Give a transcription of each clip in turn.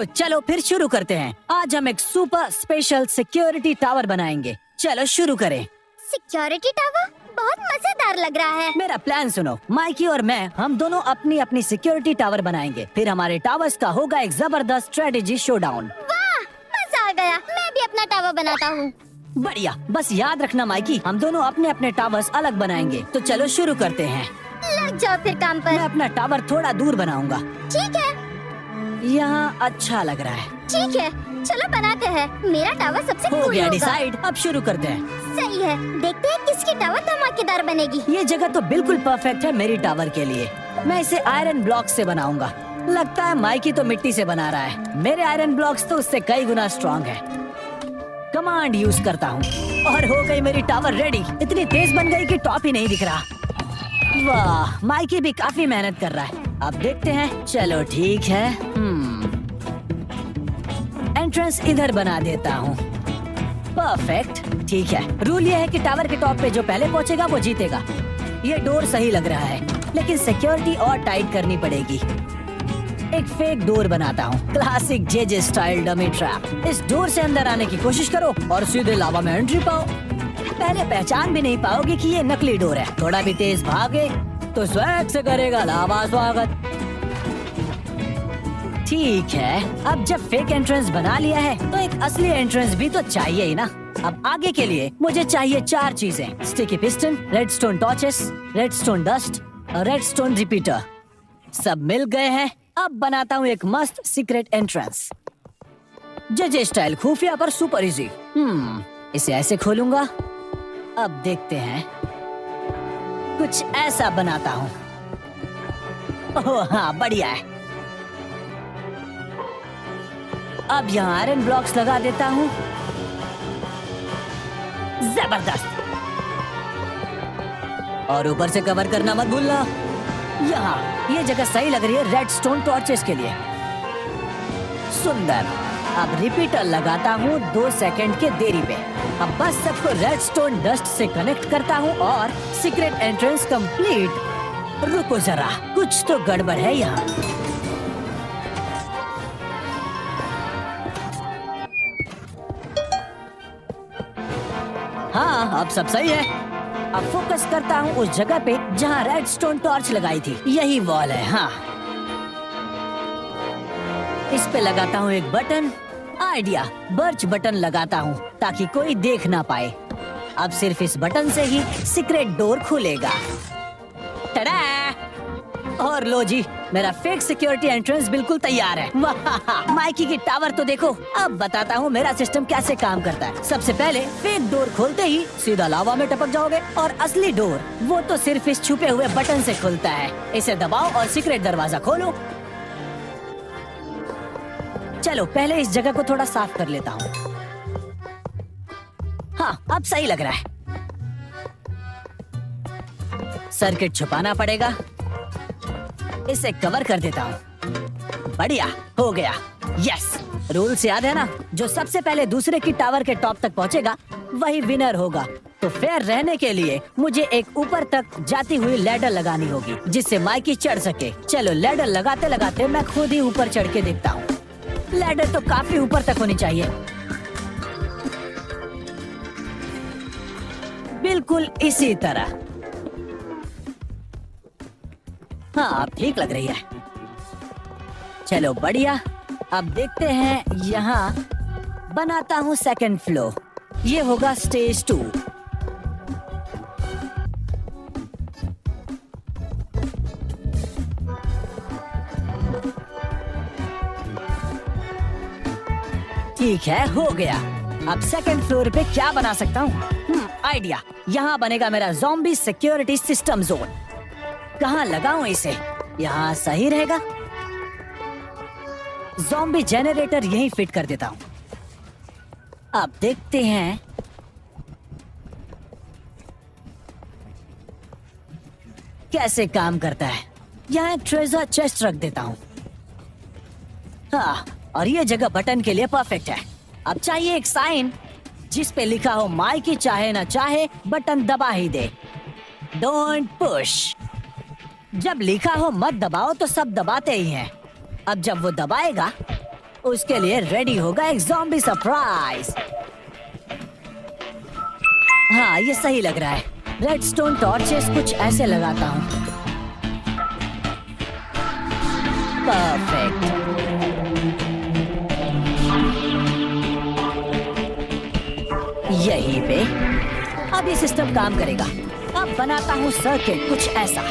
तो चलो फिर शुरू करते हैं। आज हम एक सुपर स्पेशल सिक्योरिटी टावर बनाएंगे। चलो शुरू करें। सिक्योरिटी टावर बहुत मजेदार लग रहा है। मेरा प्लान सुनो, माइकी और मैं हम दोनों अपनी अपनी सिक्योरिटी टावर बनाएंगे। फिर हमारे टावर्स का होगा एक जबरदस्त स्ट्रेटेजी शोडाउन। वाह, मजा आ गया। मैं भी अपना टावर बनाता हूँ। बढ़िया, बस याद रखना माइकी, हम दोनों अपने अपने टावर्स अलग बनाएंगे। तो चलो शुरू करते हैं। लग जाओ फिर काम मैं पर। अपना टावर थोड़ा दूर बनाऊंगा। ठीक है, यहाँ अच्छा लग रहा है। ठीक है, चलो बनाते हैं। मेरा टावर सबसे हो कूल गया होगा। डिसाइड, अब शुरू करते हैं। सही है, देखते हैं किसकी टावर धमाकेदार बनेगी। ये जगह तो बिल्कुल परफेक्ट है मेरी टावर के लिए। मैं इसे आयरन ब्लॉक से बनाऊंगा। लगता है माइकी तो मिट्टी से बना रहा है। मेरे आयरन ब्लॉक्स तो उससे कई गुना स्ट्रॉन्ग है। कमांड यूज करता हूँ और हो गई मेरी टावर रेडी। इतनी तेज बन गई कि टॉप ही नहीं दिख रहा। वाह, माइकी भी काफी मेहनत कर रहा है। अब देखते हैं। चलो ठीक है, एंट्रेंस इधर बना देता हूँ। परफेक्ट, ठीक है। रूल ये है कि टावर के टॉप पे जो पहले पहुँचेगा वो जीतेगा। ये डोर सही लग रहा है, लेकिन सिक्योरिटी और टाइट करनी पड़ेगी। एक फेक डोर बनाता हूँ, classic JJ style dummy trap. इस डोर से अंदर आने की कोशिश करो और सीधे लावा में एंट्री पाओ। पहले पहचान भी नहीं पाओगे कि ये नकली डोर है। थोड़ा भी तेज भागे तो स्वैग से करेगा लावा स्वागत। ठीक है, अब जब फेक एंट्रेंस बना लिया है तो एक असली एंट्रेंस भी तो चाहिए ही ना। अब आगे के लिए मुझे चाहिए 4 चीजें: sticky piston, redstone torches, redstone dust और रेडस्टोन रिपीटर। सब मिल गए हैं। अब बनाता हूँ एक मस्त सीक्रेट एंट्रेंस, जेजे स्टाइल, खुफिया पर सुपर इजी। इसे ऐसे खोलूंगा। अब देखते हैं, कुछ ऐसा बनाता हूँ। ओह हाँ, बढ़िया है। अब यहाँ आयरन ब्लॉक्स लगा देता हूँ। जबरदस्त। और ऊपर से कवर करना मत भूलना। यहाँ ये जगह सही लग रही है रेडस्टोन टॉर्चेस के लिए। सुंदर। अब रिपीटर लगाता हूँ 2 सेकंड के देरी पे। अब बस सबको रेडस्टोन डस्ट से कनेक्ट करता हूँ और सीक्रेट एंट्रेंस कंप्लीट। रुको जरा, कुछ तो गड़बड़ है यहाँ। हाँ, अब सब सही है। अब फोकस करता हूँ उस जगह पे जहाँ रेडस्टोन टॉर्च लगाई थी। यही वॉल है। हाँ, इस पे लगाता हूँ एक बटन। आइडिया, बर्च बटन लगाता हूँ ताकि कोई देख ना पाए। अब सिर्फ इस बटन से ही सीक्रेट डोर खुलेगा। टडा! और लो जी, मेरा फेक सिक्योरिटी एंट्रेंस बिल्कुल तैयार है। वाह, माइकी की टावर तो देखो। अब बताता हूँ मेरा सिस्टम कैसे काम करता है। सबसे पहले फेक डोर खोलते ही सीधा लावा में टपक जाओगे, और असली डोर वो तो सिर्फ इस छुपे हुए बटन से खुलता है। इसे दबाओ और सीक्रेट दरवाजा खोलो। चलो पहले इस जगह को थोड़ा साफ कर लेता हूँ। हाँ, अब सही लग रहा है। सर्किट छुपाना पड़ेगा। इसे कवर कर देता हूँ। बढ़िया, हो गया। यस, रूल्स याद है ना? जो सबसे पहले दूसरे की टावर के टॉप तक पहुँचेगा वही विनर होगा। तो फेयर रहने के लिए मुझे एक ऊपर तक जाती हुई लैडर लगानी होगी जिससे माइकी चढ़ सके। चलो लैडर लगाते लगाते मैं खुद ही ऊपर चढ़ के देखता हूँ। लैडर तो काफी ऊपर तक होनी चाहिए। बिल्कुल इसी तरह। हाँ, अब ठीक लग रही है। चलो बढ़िया। अब देखते हैं, यहाँ बनाता हूँ सेकंड फ्लोर। ये होगा स्टेज 2। ठीक है, हो गया। अब सेकंड फ्लोर पे क्या बना सकता हूँ? आइडिया, यहाँ बनेगा मेरा ज़ॉम्बी सिक्योरिटी सिस्टम जोन। कहाँ लगाऊं इसे? यहाँ सही रहेगा। ज़ॉम्बी जनरेटर यहीं फिट कर देता हूँ। अब देखते हैं, कैसे काम करता है। यहाँ एक ट्रेजर चेस्ट रख देता हूँ। हाँ, और ये जगह बटन के लिए परफेक्ट है। अब चाहिए एक साइन जिस पे लिखा हो माइकी चाहे ना चाहे बटन दबा ही दे। Don't push. जब लिखा हो मत दबाओ तो सब दबाते ही हैं। अब जब वो दबाएगा उसके लिए रेडी होगा एक ज़ॉम्बी सरप्राइज। हाँ, ये सही लग रहा है। रेडस्टोन टॉर्चेस कुछ ऐसे लगाता हूँ। परफेक्ट। यहीं पे अब ये सिस्टम काम करेगा। अब बनाता हूँ सर्किट कुछ ऐसा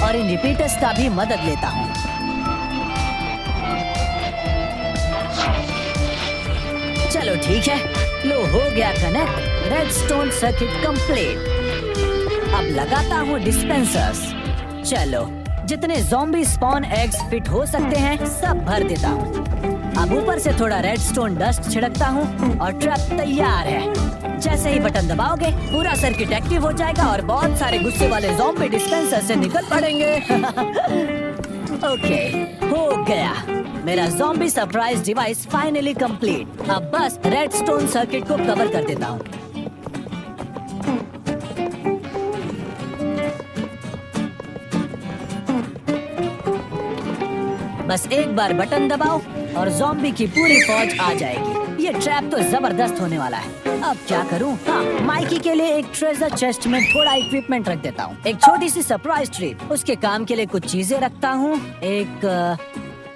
और इन रिपीटर्स का भी मदद लेता हूँ। चलो ठीक है, लो हो गया कनेक्ट। Redstone circuit complete. अब लगाता हूँ डिस्पेंसर्स। चलो, जितने ज़ॉम्बी स्पॉन एग्स फिट हो सकते हैं सब भर देता हूँ। अब ऊपर से थोड़ा रेडस्टोन डस्ट छिड़कता हूँ और ट्रैप तैयार है। जैसे ही बटन दबाओगे पूरा सर्किट एक्टिव हो जाएगा और बहुत सारे गुस्से वाले ज़ॉम्बी डिस्पेंसर से निकल पड़ेंगे। ओके, हो गया। मेरा zombie surprise device finally complete. अब बस रेडस्टोन सर्किट को कवर कर देता हूँ। बस एक बार बटन दबाओ और ज़ॉम्बी की पूरी फौज आ जाएगी। ये ट्रैप तो जबरदस्त होने वाला है। अब क्या करूं? हाँ, माइकी के लिए एक ट्रेजर चेस्ट में थोड़ा इक्विपमेंट रख देता हूँ। एक छोटी सी सरप्राइज ट्रीट। उसके काम के लिए कुछ चीजें रखता हूँ। एक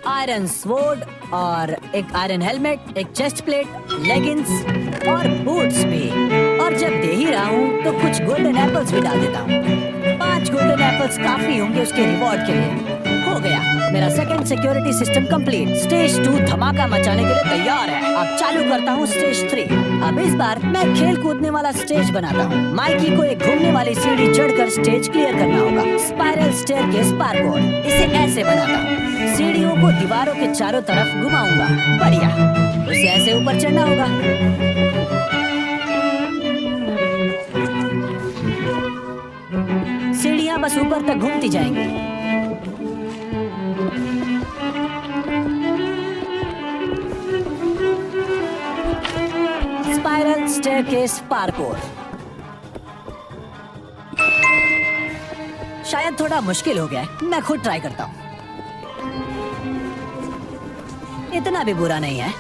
आयरन स्वॉर्ड और एक आयरन हेलमेट, एक चेस्ट प्लेट, लेगिंग्स और बूट्स भी। और जब दे ही रहा हूँ तो कुछ गोल्डन एप्पल्स भी डाल देता हूँ। 5 गोल्डन एप्पल्स काफी होंगे उसके रिवॉर्ड के लिए। हो गया, मेरा second security system complete. Stage 2 धमाका मचाने के लिए तैयार है। अब चालू करता हूँ स्टेज 3। अब इस बार मैं खेल कूदने वाला स्टेज बनाता हूँ। माइकी को एक घूमने वाली सीढ़ी चढ़कर स्टेज क्लियर करना होगा। Spiral staircase parkour. इसे ऐसे बनाता हूँ। सीढ़ियों को दीवारों के चारों तरफ घुमाऊंगा। बढ़िया, उसे ऐसे ऊपर चढ़ना होगा। सीढ़ियाँ बस ऊपर तक घूमती जाएंगी। Spiral staircase parkour. शायद थोड़ा मुश्किल हो गया है। मैं खुद ट्राई करता हूँ। इतना भी बुरा नहीं है,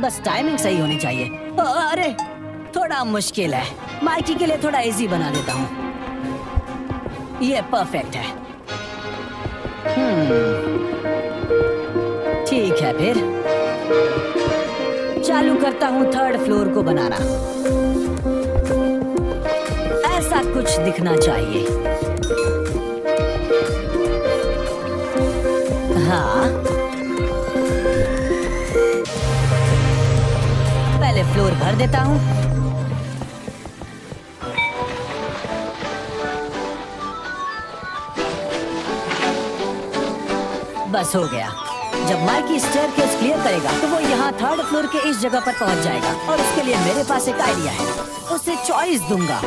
बस टाइमिंग सही होनी चाहिए। अरे, थोड़ा मुश्किल है। माइकी के लिए थोड़ा इजी बना देता हूँ। ये परफेक्ट है। ठीक है, फिर चालू करता हूँ 3rd फ्लोर को बनाना। ऐसा कुछ दिखना चाहिए। हाँ, पहले फ्लोर भर देता हूँ। बस हो गया। जब माइकी स्टेयरकेस क्लियर करेगा तो वो यहाँ 3rd फ्लोर के इस जगह पर पहुँच जाएगा। और उसके लिए मेरे पास एक आइडिया है। उसे चॉइस दूंगा,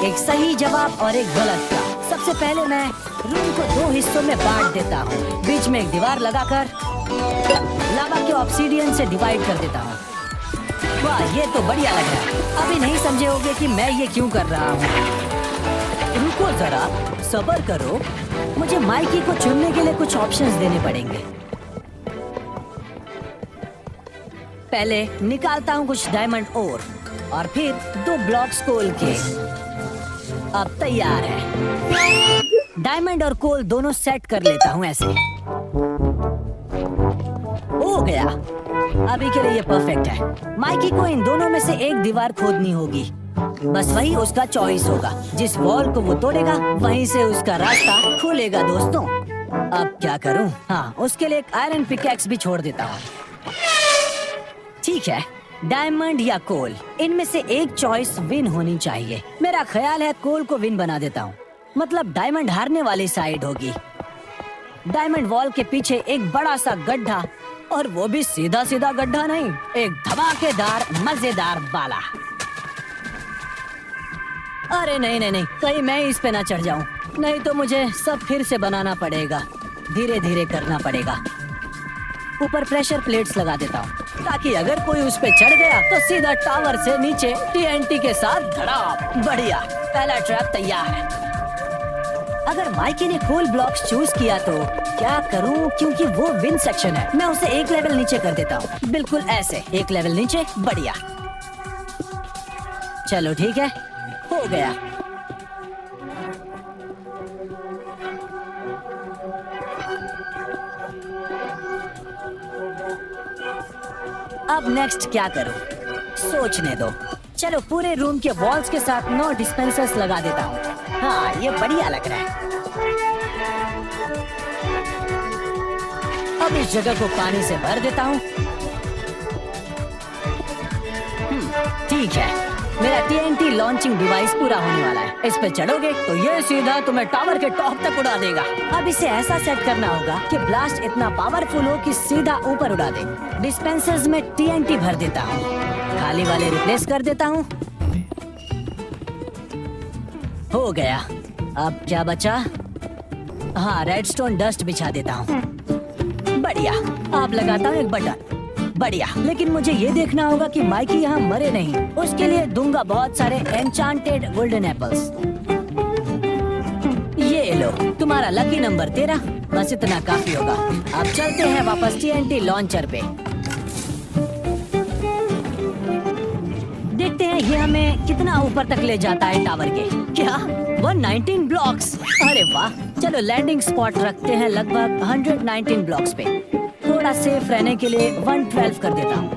एक सही जवाब और एक गलत का। सबसे पहले मैं रूम को 2 हिस्सों में बांट देता हूँ। बीच में एक दीवार लगाकर लावा के ऑब्सीडियन से डिवाइड कर देता हूँ। वाह, ये तो बढ़िया लग रहा है। अभी नहीं समझे होगे कि मैं ये क्यों कर रहा हूँ। रुको जरा, सब्र करो। मुझे माइकी को चुनने के लिए कुछ ऑप्शंस देने पड़ेंगे। पहले निकालता हूँ कुछ डायमंड और फिर 2 ब्लॉक्स कोल के। अब तैयार है। डायमंड और कोल दोनों सेट कर लेता हूँ ऐसे। हो गया। अभी के लिए ये परफेक्ट है। माइकी को इन दोनों में से एक दीवार खोदनी होगी। बस वही उसका चॉइस होगा। जिस वॉल को वो तोड़ेगा वहीं से उसका रास्ता खुलेगा दोस्तों। अब क्या करूं? हाँ, उसके लिए एक आयरन पिकैक्स भी छोड़ देता हूँ। ठीक है, डायमंड या कोल, इनमें से एक चॉइस विन होनी चाहिए। मेरा ख्याल है कोल को विन बना देता हूँ। मतलब डायमंड हारने वाली साइड होगी। डायमंड वॉल के पीछे एक बड़ा सा गड्ढा, और वो भी सीधा सीधा गड्ढा नहीं, एक धमाकेदार मजेदार वाला। अरे नहीं नहीं नहीं, कहीं मैं इस पे ना चढ़ जाऊं। नहीं तो मुझे सब फिर से बनाना पड़ेगा। धीरे धीरे करना पड़ेगा। ऊपर प्रेशर प्लेट्स लगा देता हूँ ताकि अगर कोई उस पे चढ़ गया तो सीधा टावर से नीचे TNT के साथ धड़ाम। बढ़िया, पहला ट्रैप तैयार है। अगर माइकी ने कोल ब्लॉक्स चूज किया तो क्या करूं, क्योंकि वो विन सेक्शन है। मैं उसे एक लेवल नीचे कर देता हूँ, बिल्कुल ऐसे, एक लेवल नीचे। बढ़िया, चलो ठीक है, हो गया। अब नेक्स्ट क्या करूं, सोचने दो। चलो पूरे रूम के वॉल्स के साथ 9 डिस्पेंसर्स लगा देता हूँ। हाँ, ये बढ़िया लग रहा है। अब इस जगह को पानी से भर देता हूँ। ठीक है, मेरा TNT लॉन्चिंग डिवाइस पूरा होने वाला है। इस पे चढ़ोगे तो ये सीधा तुम्हें टावर के टॉप तक उड़ा देगा। अब इसे ऐसा सेट करना होगा कि ब्लास्ट इतना पावरफुल हो कि सीधा ऊपर उड़ा दे। डिस्पेंसर्स में TNT भर देता हूँ, खाली वाले रिप्लेस कर देता हूँ। हो गया। अब क्या बचा? हाँ, रेडस्टोन डस्ट बिछा देता हूँ। बढ़िया, अब लगाता हूँ एक बटन। बढ़िया, लेकिन मुझे ये देखना होगा कि माइकी यहाँ मरे नहीं। उसके लिए दूंगा बहुत सारे एन्चांटेड गोल्डन एप्पल्स। ये लो, तुम्हारा लकी नंबर 13। बस इतना काफी होगा। अब चलते हैं वापस TNT लॉन्चर पे। देखते हैं ये हमें कितना ऊपर तक ले जाता है टावर के। क्या 119 ब्लॉक्स? अरे वाह। चलो लैंडिंग स्पॉट रखते हैं लगभग 119 ब्लॉक्स पे। थोड़ा सेफ रहने के लिए 112 कर देता हूँ।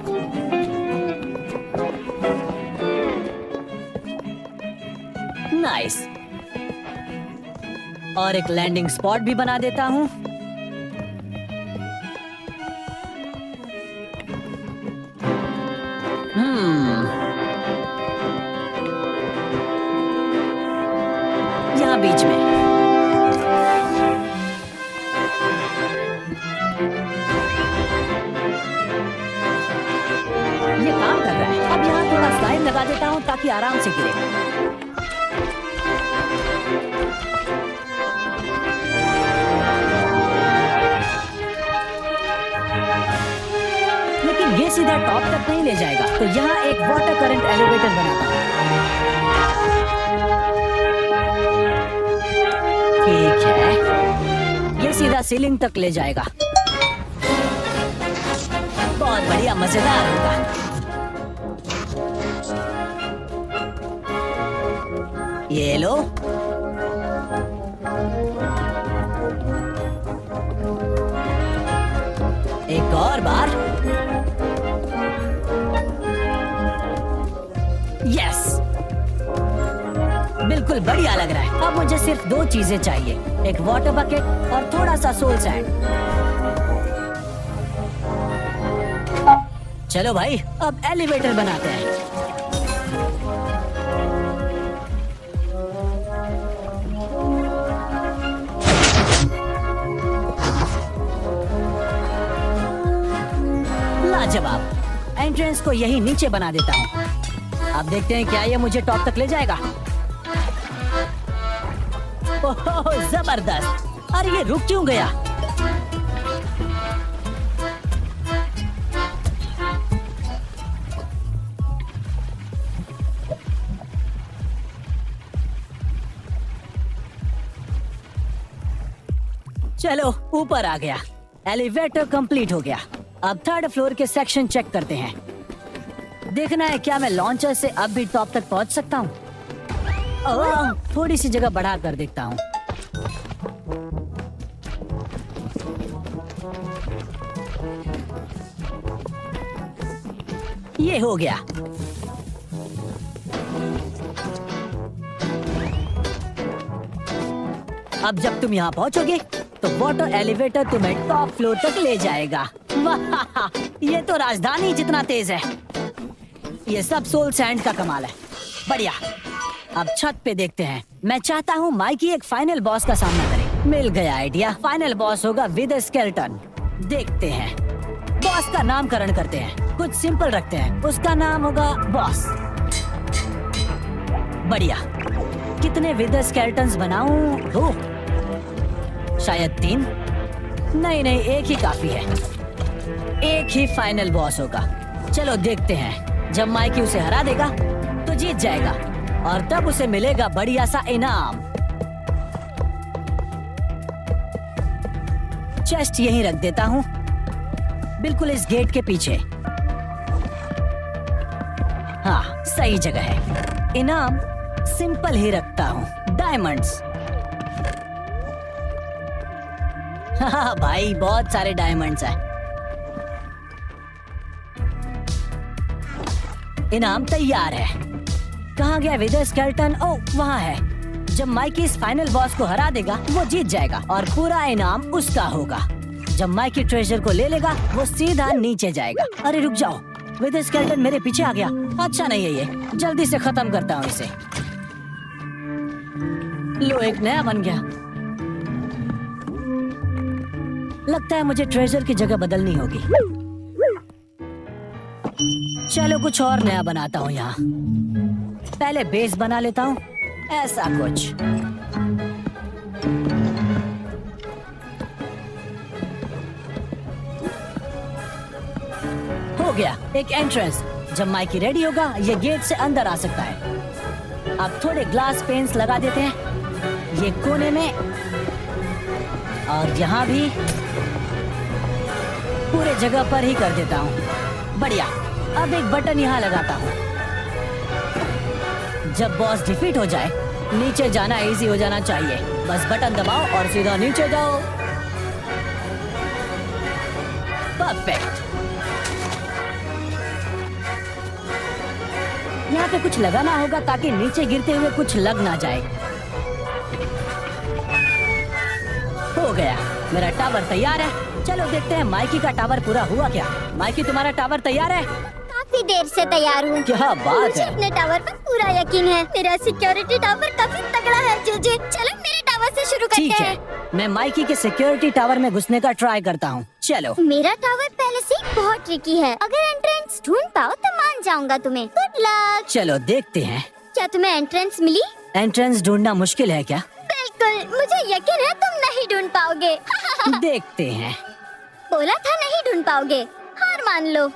नाइस। और एक लैंडिंग स्पॉट भी बना देता हूँ। यहाँ बीच में। ये काम कर रहा है। अब यहाँ थोड़ा स्लाइड लगा देता हूँ ताकि आराम से गिरे। लेकिन ये सीधा टॉप तक नहीं ले जाएगा, तो यहाँ एक वाटर करंट एलिवेटर बनाता हूँ। ठीक है, ये सीधा सीलिंग तक ले जाएगा। बहुत बढ़िया, मजेदार होगा। ये लो। एक और बार। यस, बिल्कुल बढ़िया लग रहा है। अब मुझे सिर्फ 2 चीजें चाहिए, एक वाटर बकेट और थोड़ा सा सोल सैंड। चलो भाई, अब एलिवेटर बनाते हैं। लाजवाब। एंट्रेंस को यही नीचे बना देता हूँ। अब देखते हैं क्या ये मुझे टॉप तक ले जाएगा। ओह, जबरदस्त। अरे ये रुक क्यों गया? चलो ऊपर आ गया। एलिवेटर कंप्लीट हो गया। अब 3rd फ्लोर के सेक्शन चेक करते हैं। देखना है क्या मैं लॉन्चर से अब भी टॉप तक पहुंच सकता हूँ। ओह, थोड़ी सी जगह बढ़ा कर देखता हूँ। ये हो गया। अब जब तुम यहाँ पहुँचोगे तो वाटर एलिवेटर तुम्हें टॉप फ्लोर तक ले जाएगा। वाह, ये तो राजधानी जितना तेज है। ये सब सोल सैंड का कमाल है। बढ़िया। अब छत पे देखते हैं। मैं चाहता हूँ माइकी एक फाइनल बॉस का सामना करे। मिल गया आइडिया। फाइनल बॉस होगा विद स्केलेटन। देखते हैं। बॉस का नामकरण करते हैं। कुछ सिंपल रखते हैं। उसका नाम होगा बॉस। बढ़िया। कितने विद स्केलेटन्स बनाऊं? 2? शायद 3? नहीं, एक ही काफी है। एक ही फाइनल बॉस होगा। चलो देखते हैं। जब माइकी उसे हरा देगा तो जीत जाएगा और तब उसे मिलेगा बढ़िया सा इनाम। चेस्ट यहीं रख देता हूँ, बिल्कुल इस गेट के पीछे। हाँ, सही जगह है। इनाम सिंपल ही रखता हूँ, डायमंड्स। हाँ भाई, बहुत सारे डायमंड्स हैं। इनाम तैयार है। कहाँ गया विदर स्केलेटन? ओह, वहाँ है। जब माइकी इस फाइनल बॉस को हरा देगा, वो जीत जाएगा और पूरा इनाम उसका होगा। जब माइकी ट्रेजर को ले लेगा, वो सीधा नीचे जाएगा। अरे रुक जाओ, विदर स्केलेटन मेरे पीछे आ गया। अच्छा नहीं है ये, जल्दी से खत्म करता हूँ इसे। लो, एक नया बन गया। लगता है मुझे ट्रेजर की जगह बदलनी होगी। चलो कुछ और नया बनाता हूँ यहाँ। पहले बेस बना लेता हूँ, ऐसा कुछ। हो गया, एक एंट्रेंस। जब माइकी रेडी होगा, ये गेट से अंदर आ सकता है। अब थोड़े ग्लास पेन्स लगा देते हैं, ये कोने में और यहाँ भी। पूरे जगह पर ही कर देता हूँ। बढ़िया। अब एक बटन यहाँ लगाता हूँ। जब बॉस डिफीट हो जाए, नीचे जाना इजी हो जाना चाहिए। बस बटन दबाओ और सीधा नीचे जाओ। परफेक्ट। यहाँ पे कुछ लगाना होगा ताकि नीचे गिरते हुए कुछ लग ना जाए। हो गया, मेरा टावर तैयार है। चलो देखते हैं माइकी का टावर पूरा हुआ क्या। माइकी, तुम्हारा टावर तैयार है? काफी देर से तैयार हूँ। क्या बात मुझे है। अपने टावर पर पूरा यकीन है। मेरा सिक्योरिटी टावर काफी तगड़ा है। जीजे, चलो मेरे टावर से शुरू करते ठीक हैं। है, मैं माइकी के सिक्योरिटी टावर में घुसने का ट्राई करता हूँ। चलो। मेरा टावर पहले से ही बहुत ट्रिकी है। अगर एंट्रेंस ढूंढ पाओ तो मान जाऊंगा तुम्हें। Good luck. चलो देखते हैं। क्या तुम्हें एंट्रेंस मिली? एंट्रेंस ढूंढना मुश्किल है क्या? बिल्कुल, मुझे यकीन है तुम नहीं ढूंढ पाओगे। देखते हैं। बोला था नहीं ढूंढ पाओगे, हार मान लो।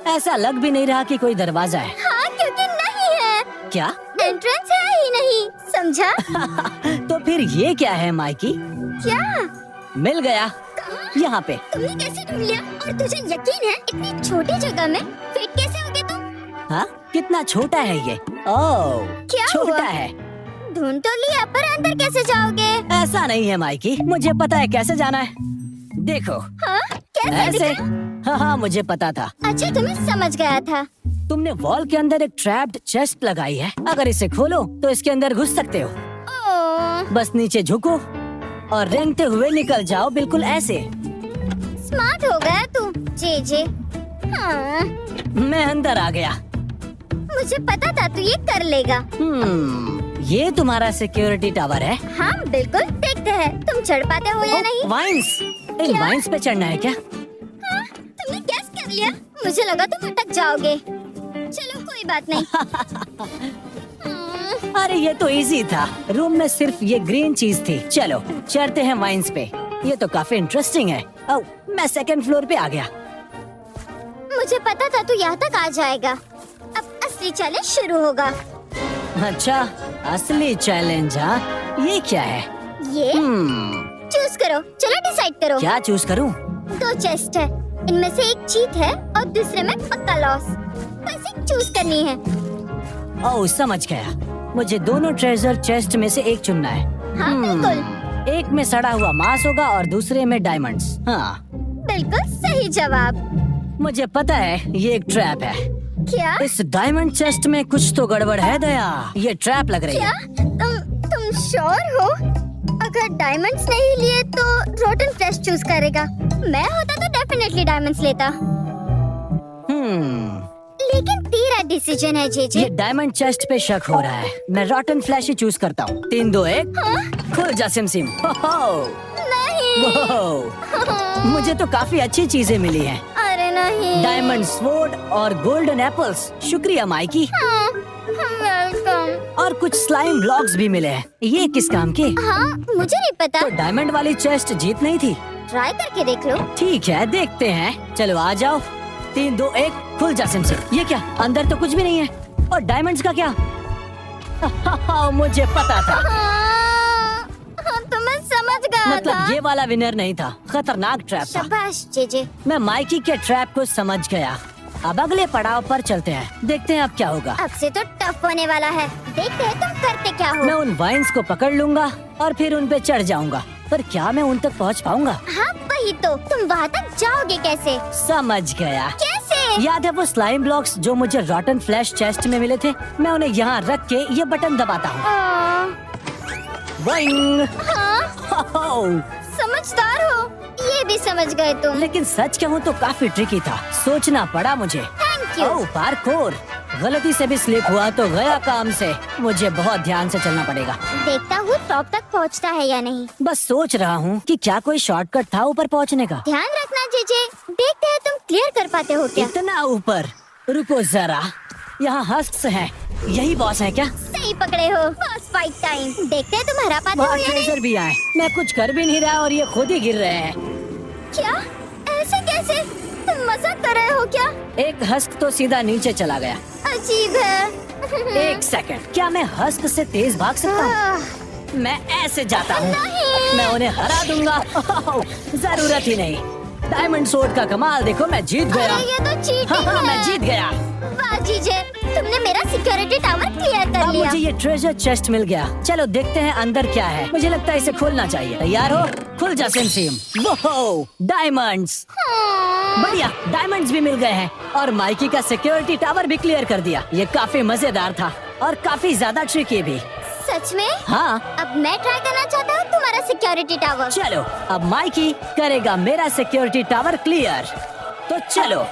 ऐसा लग भी नहीं रहा कि कोई दरवाजा है। हाँ, क्योंकि नहीं है। क्या? एंट्रेंस है ही नहीं, समझा? तो फिर ये क्या है माइकी? क्या? मिल गया, यहाँ पे। तुमने कैसे ढूंढ लिया? और तुझे यकीन है इतनी छोटी जगह में फिट कैसे होगे तुम? हाँ, कितना छोटा है ये। ओह, क्या छोटा हुआ? है। ढूंढ तो लिया, पर अंदर कैसे जाओगे? ऐसा नहीं है माइकी, मुझे पता है कैसे जाना है। देखो, हाँ, कैसे ऐसे। दिखा? हाँ, मुझे पता था। अच्छा, तुम्हें समझ गया था। तुमने वॉल के अंदर एक ट्रैप्ड चेस्ट लगाई है। अगर इसे खोलो तो इसके अंदर घुस सकते हो। ओह, बस नीचे झुको और रेंगते हुए निकल जाओ, बिल्कुल ऐसे। स्मार्ट हो गया तू, जे। हाँ, मैं अंदर आ गया। मुझे पता था तू ये कर लेगा। ये तुम्हारा सिक्योरिटी टावर है? हाँ बिल्कुल, देखते हैं तुम चढ़ पाते हो या नहीं। वाइन्स, इन क्या? वाइन्स पे चढ़ना है क्या? हाँ, तुमने गैस कर लिया। मुझे लगा तुम अटक जाओगे। चलो कोई बात नहीं। अरे ये तो इजी था। रूम में सिर्फ ये ग्रीन चीज थी। चलो चढ़ते हैं वाइन्स पे। ये तो काफी इंटरेस्टिंग है। ओह, मैं सेकंड फ्लोर पे आ गया। मुझे पता था तू यहाँ तक आ जाएगा। अब असली चैलेंज शुरू होगा। अच्छा, असली चैलेंज? हाँ, ये क्या है? ये चूज करो। चलो डिसाइड करो। क्या चूज करूं? 2 चेस्ट है, इनमें से एक चीट है और दूसरे में पक्का लॉस। बस एक चूज करनी है। ओह, समझ गया। मुझे दोनों ट्रेजर चेस्ट में से एक चुनना है। हाँ बिल्कुल। एक में सड़ा हुआ मांस होगा और दूसरे में डायमंड्स। हाँ, बिल्कुल सही जवाब। मुझे पता है ये एक ट्रैप है। क्या? इस डायमंड चेस्ट में कुछ तो गड़बड़ है दया। ये ट्रैप लग रही क्या? है। तुम श्योर हो? अगर डायमंड्स नहीं लिए तो रोटन फ्लेश चूज करेगा। मैं होता तो डेफिनेटली डायमंड्स लेता। लेकिन तेरा डिसीजन है जेजे। ये डायमंड चेस्ट पे शक हो रहा है। मैं रॉटन फ्लैश ही चूज करता हूँ। 3, 2, 1, खुल जा सिम। नहीं। मुझे तो काफी अच्छी चीजें मिली हैं। अरे नहीं। डायमंड स्वॉर्ड और गोल्डन एप्पल्स। शुक्रिया माइकी। हाँ, वेलकम। और कुछ स्लाइम ब्लॉक्स भी मिले हैं। ये किस काम के? हाँ, मुझे नहीं पता। तो डायमंड वाली चेस्ट जीत नहीं थी। ट्राई करके देख लो। ठीक है, देखते हैं। चलो आ जाओ। 3, 2, 1, खुल जा सिम। ये क्या? अंदर तो कुछ भी नहीं है। और डायमंड्स का क्या? मुझे पता था। हाँ, तुम्हें समझ गया था। मतलब ये वाला विनर नहीं था, खतरनाक ट्रैप था। शाबाश जेजे। मैं माइकी के ट्रैप को समझ गया। अब अगले पड़ाव पर चलते हैं, देखते हैं अब क्या होगा। अब से तो टफ होने वाला है, देखते हैं तुम करते क्या हो। मैं उन वाइन्स को पकड़ लूंगा और फिर उन पे चढ़ जाऊंगा, पर क्या मैं उन तक पहुंच पाऊंगा? हाँ वही तो, तुम वहाँ तक जाओगे कैसे? समझ गया। कैसे? याद है वो स्लाइम ब्लॉक्स जो मुझे रॉटन फ्लैश चेस्ट में मिले थे? मैं उन्हें यहाँ रख के ये बटन दबाता हूँ। वाइंग! हाँ समझदार हो, ये भी समझ गए तुम। लेकिन सच कहूँ तो काफी ट्रिकी था, सोचना पड़ा मुझे। Thank you. ओह पार्कोर, गलती से भी स्लिप हुआ तो गया काम से। मुझे बहुत ध्यान से चलना पड़ेगा। देखता हूँ टॉप तक पहुँचता है या नहीं। बस सोच रहा हूँ कि क्या कोई शॉर्टकट था ऊपर पहुँचने का। ध्यान रखना जेजे, देखते हैं तुम क्लियर कर पाते हो क्या। इतना ऊपर? रुको जरा, यहाँ हस्क्स हैं, यही बॉस है क्या? सही पकड़े हो, बॉस फाइट टाइम। देखते हैं तुम हरा पाते हो वहाँ या नहीं। ट्रेजर भी आए, मैं कुछ कर भी नहीं रहा और ये खुद ही गिर रहे हैं। क्या? ऐसे कैसे? तुम मजाक कर रहे हो क्या? एक हस्क तो सीधा नीचे चला गया। अजीब है। एक सेकंड, क्या मैं हस्क से तेज भाग सकता हूँ? आह, मैं ऐसे जाता हूँ, नहीं। मैं उन्हें हरा दूंगा। जरूरत ही नहीं। डायमंड सोर्ड का कमाल देखो, मैं जीत गया। अरे ये तो चीटिंग हाँ, मैं है। जीत गया। वाह जीजे, तुमने मेरा सिक्योरिटी टावर क्लियर कर अब लिया। मुझे ये ट्रेजर चेस्ट मिल गया। चलो देखते हैं अंदर क्या है। मुझे लगता है इसे खोलना चाहिए। तैयार हो? खुल जा सिम सिम। वो डायमंड्स! हाँ। बढ़िया, डायमंड्स भी मिल गए हैं और माइकी का सिक्योरिटी टावर भी क्लियर कर दिया। ये काफी मजेदार था और काफी ज्यादा ट्रिकी भी। सच में? हाँ। अब मैं ट्राई करना चाहता हूँ तुम्हारा सिक्योरिटी टावर। चलो, अब माइकी करेगा मेरा सिक्योरिटी टावर क्लियर। तो चलो।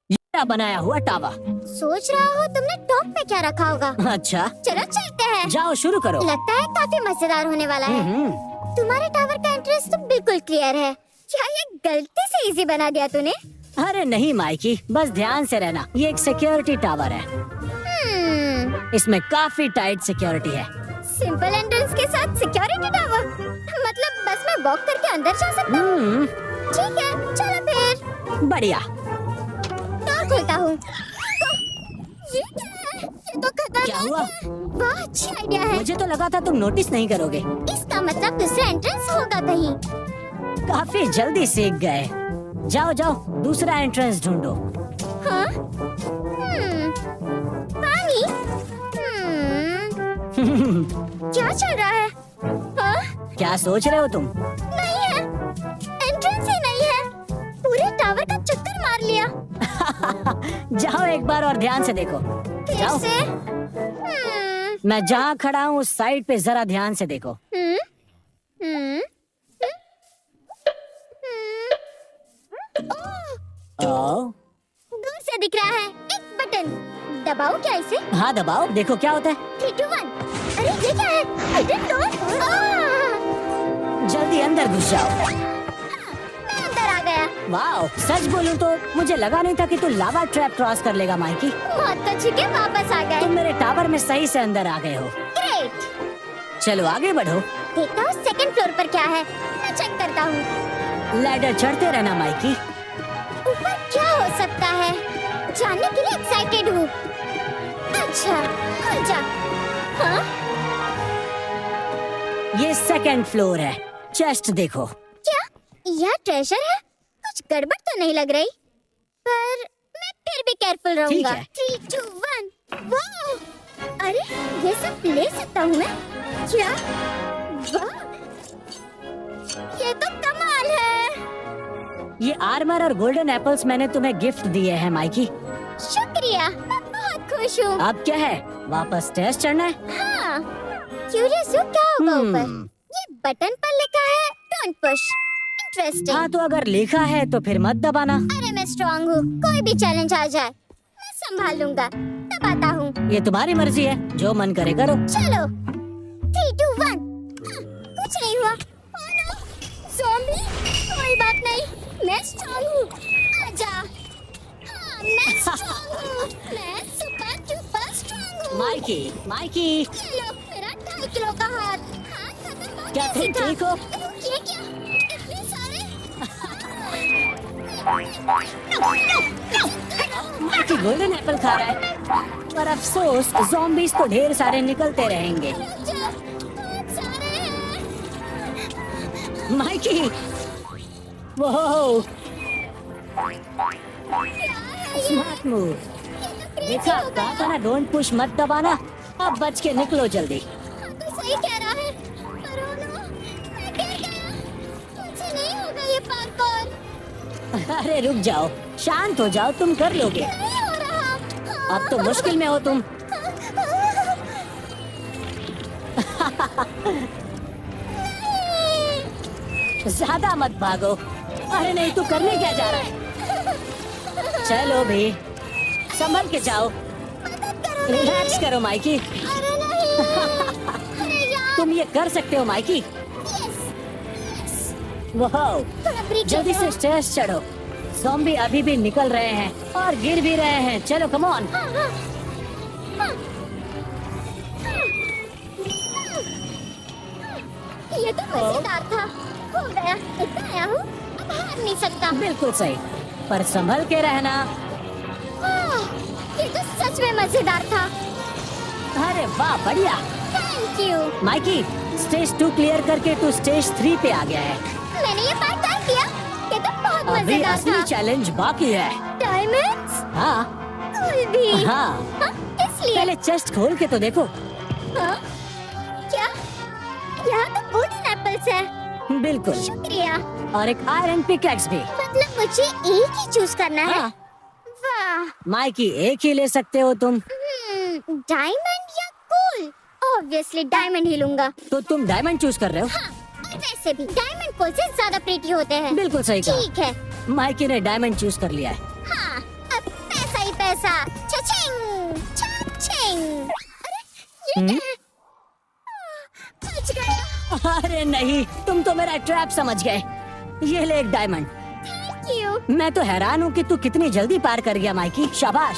ये बनाया हुआ टावर। सोच रहा हो तुमने टॉप पे क्या रखा होगा। अच्छा, चलो चलते हैं। जाओ शुरू करो। लगता है काफी मजेदार होने वाला है। तुम्हारे टावर का एंट्रेंस तो बिल्कुल क्लियर है। क्या ये गलती से इजी बना दिया तूने? अरे नहीं माइकी, बस ध्यान से रहना। ये एक सिक्योरिटी टावर है, इसमें काफी टाइट सिक्योरिटी है। सिंपल एंट्रेंस के साथ सिक्योरिटी टावर, मतलब बस मैं वॉक करके अंदर जा सकता हूँ। ठीक है, चलो फिर। बढ़िया। डोर खोलता हूँ। ये क्या है? ये तो खतरनाक क्या हुआ? है। वाह, अच्छी आइडिया है। मुझे तो लगा था तुम नोटिस नहीं करोगे। इसका मतलब दूसरा एंट्रेंस होगा कहीं। काफी जल्दी सीख गए। जाओ जाओ, दूसरा एंट्रेंस ढूंढो। हाँ? पानी? क्या चल रहा है? हाँ? क्या सोच रहे हो तुम? नहीं है, एंट्रेंस ही नहीं है। पूरे टावर का चक्कर मार लिया। जाओ एक बार और ध्यान से देखो। फिर जाओ। से? मैं जहाँ खड़ा हूँ उस साइड पे जरा ध्यान से देखो। ओ, दूर से दिख रहा है एक बटन। दबाओ क्या इसे? हाँ दबाओ, देखो क्या होता है। 3, 2, 1। अरे ये क्या है? Hidden door. जल्दी अंदर घुस जाओ। मैं अंदर आ गया। वाओ, सच बोलूं तो मुझे लगा नहीं था कि तू लावा ट्रैप क्रॉस कर लेगा माइकी। मौत का छिके वापस आ गए। तुम मेरे टावर में सही से अंदर आ गए हो। ग्रेट। चलो आगे बढ़ो। देखता हूँ सेकंड फ्लोर पर क्या है। मैं चेक करता हूँ। लैडर चढ़ते रहना माइकी। ऊपर क्या हो सकता है? जानने के लिए एक्साइटेड हूँ। अच्छा, खुल जा। हाँ? ये सेकंड फ्लोर है। चेस्ट देखो। क्या? यह ट्रेजर है? कुछ गड़बड़ तो नहीं लग रही, पर मैं फिर भी केयरफुल रहूंगा। है। 3, 2, 1। वाह! अरे ये सब ले सकता हूँ मैं? क्या? वाह! ये तो कमाल है। ये आर्मर और गोल्डन एप्पल्स मैंने तुम्हें गिफ्ट दिए हैं माइकी। शुक्रिया, मैं बहुत खुश हूँ। अब क्या है, वापस टेस्ट चढ़ना है? हाँ, क्यूरियस हूँ क्या होगा ऊपर। ये बटन पर लिखा है डोंट पुश। इंटरेस्टिंग। हाँ तो अगर लिखा है तो फिर मत दबाना। अरे मैं स्ट्रांग हूँ, कोई भी चैलेंज आ जाए मैं संभाल लूंगा। दबाता हूँ। ये तुम्हारी मर्जी है, जो मन करे करो। चलो 3, 2, 1। कुछ नहीं हुआ। Oh no! ज़ॉम्बी? कोई बात नहीं, मैं स्ट्रांग हूँ। आजा। हाँ, मैं स्ट्रांग हूँ। मैं सुपर डुपर स्ट्रांग हूँ। माइकी, माइकी, ये लो मेरा 2.5 किलो का हाथ। हाथ खत्म हो क्या गया तुम सीधा। ठीक हो? ये क्या? इतने सारे? माइकी गोल्डन एप्पल खा रहा है। पर अफसोस ज़ॉम्बीज तो ढेर सारे निकलते रहेंगे। रुक जाओ, बहुत सारे हैं। माइकी, वो क्या है ये? Smart move. ये तो crazy देखा, हो कहा गया। था ना डोंट पुश मत दबाना। अब बच के निकलो जल्दी। हाँ, तो सही कह रहा है। पर oh no, मैं गिर गया। मुझसे नहीं होगा ये पार्कोर। अरे रुक जाओ, शांत हो जाओ, तुम कर लोगे। नहीं हो रहा। अब तो मुश्किल में हो तुम। ज्यादा मत भागो। अरे नहीं, तू करने क्या जा रहा है? चलो भी, संभल के जाओ। रिलैक्स करो माइकी। अरे नहीं। अरे यार। तुम ये कर सकते हो माइकी। यस। वाह, थोड़ा ब्रेक जल्दी लेते से हैं। स्टेयर्स चढ़ो। ज़ॉम्बी अभी भी निकल रहे हैं और गिर भी रहे हैं। चलो कम ऑन। हाँ, हाँ, हाँ, हाँ। ये तो मजेदार था। हो गया, इतना आया हूँ, अब हार नहीं सकता। बिल्कुल सही, पर संभल के रहना। ये तो सच में मजेदार था। अरे वाह, बढ़िया। Thank you. Mikey, stage 2 clear करके तू स्टेज 3 पे आ गया है। मैंने ये पार्ट तय किया। ये तो बहुत अभी मजेदार असली था। चैलेंज बाकी है। डायमंड्स? हाँ कोई भी। हाँ, हाँ, इसलिए। पहले चेस्ट खोल के तो देखो। हाँ? क्या? यहाँ तो गोल्डन एप्पल्स है। बिल्कुल, शुक्रिया। और एक आयरन पिकैक्स भी। मतलब मुझे एक ही चूज करना है। हाँ, वाह। माइकी एक ही ले सकते हो तुम। डायमंड या कोल? ऑब्वियसली डायमंड ही लूंगा। तो तुम डायमंड चूज कर रहे हो? हाँ, और वैसे भी डायमंड कोल से ज्यादा प्रीटी होते हैं। बिल्कुल सही कहा। ठीक है। माइकी ने डायमंड चूज कर लिया है। हाँ, अब पैसा ही पैसा। छचिंग, छचिंग। अरे, ये क्या है? बच गया। अरे नहीं, तुम तो मेरा ट्रैप समझ गए। ये ले एक डायमंड। Thank you. मैं तो हैरान हूँ कि तू कितनी जल्दी पार कर गया माइकी। शाबाश।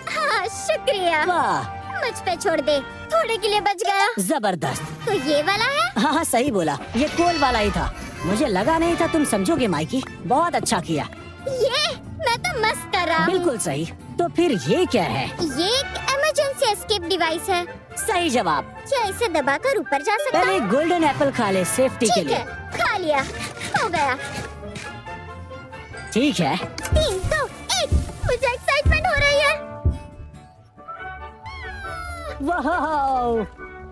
हाँ, शुक्रिया। वाह, मुझ पे छोड़ दे, थोड़े के लिए बच गया। जबरदस्त। तो ये वाला है? हाँ हाँ, सही बोला, ये कोल वाला ही था। मुझे लगा नहीं था तुम समझोगे माइकी। बहुत अच्छा किया। ये मैं तो मस्त कर रहा हूँ। बिल्कुल सही। तो फिर ये क्या है? ये एक इमरजेंसी एस्केप डिवाइस है। सही जवाब। क्या इसे दबाकर ऊपर जा सकता पहले है? गोल्डन एप्पल खा ले सेफ्टी के ठीक लिए। है, खा लिया। हो गया। ठीक है। 3, 2, 1। मुझे एक्साइटमेंट हो रही है। वाह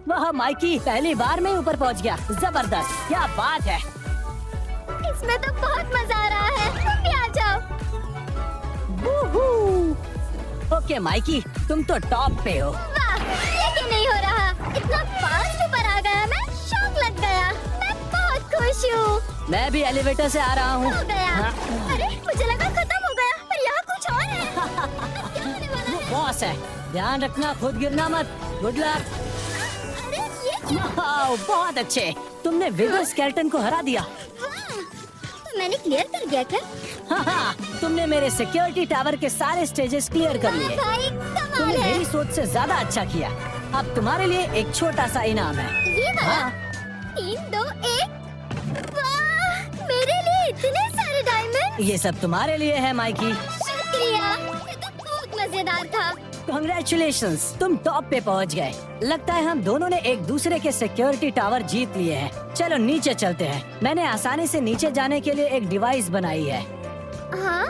वाह माइकी, पहली बार में ऊपर पहुंच गया। जबरदस्त, क्या बात है। इसमें तो बहुत मजा आ रहा है। तुम भी आ जाओ। वूहू। ओके माइकी, तुम तो टॉप पे हो। वाह, ये नहीं हो रहा। इतना फास्ट ऊपर आ गया, मैं शौक लग गया। मैं बहुत खुश हूँ। मैं भी एलिवेटर से आ रहा हूँ। हो गया। हाँ। अरे, मुझे लगा खत्म हो गया, पर यहाँ कुछ और है। अब क्या होने वाला वो है? बॉस है, ध्यान रखना, खुद गिरना मत। Good luck. अरे, ये क्या? वाह, बहुत अच्छे, तुमने विदर स्केलेटन को हरा दिया। वाह, तो मैंने क्लियर कर दिया क्या? हाँ, तुमने मेरे सिक्योरिटी टावर के सारे स्टेजेस क्लियर कर लिए। भाई, कमाल तुमने है। मेरी सोच से ज्यादा अच्छा किया। अब तुम्हारे लिए एक छोटा सा इनाम है। ये वाला? हाँ। 3, 2, 1। वाह, मेरे लिए इतने सारे डायमंड। ये सब तुम्हारे लिए है माइकी। शुक्रिया, ये तो बहुत मजेदार था। कॉन्ग्रेचुलेशंस, तुम टॉप पे पहुंच गए। लगता है हम दोनों ने एक दूसरे के सिक्योरिटी टावर जीत लिए हैं। चलो नीचे चलते हैं। मैंने आसानी से नीचे जाने के लिए एक डिवाइस बनाई है। हाँ,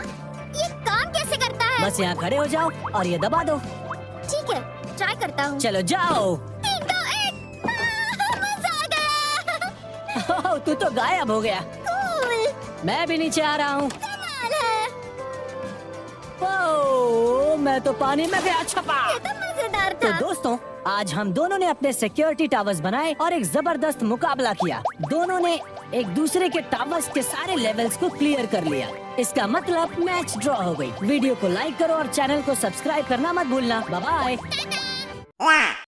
ये काम कैसे करता है? बस यहाँ खड़े हो जाओ और ये दबा दो। ठीक है, ट्राई करता हूँ। चलो जाओ। 3, 2, 1। मजा आ गया। ओह, तू तो गायब हो गया। कूल, मैं भी नीचे आ रहा हूँ। कमाल है। ओह, मैं तो पानी में गया छपा। ये तो मजेदार तो था। दोस्तों, आज हम दोनों ने अपने सिक्योरिटी टावर्स बनाए और एक जबरदस्त मुकाबला किया। दोनों ने एक दूसरे के टावर्स के सारे लेवल्स को क्लियर कर लिया। इसका मतलब मैच ड्रॉ हो गई। वीडियो को लाइक करो और चैनल को सब्सक्राइब करना मत भूलना। Bye bye. टाटा।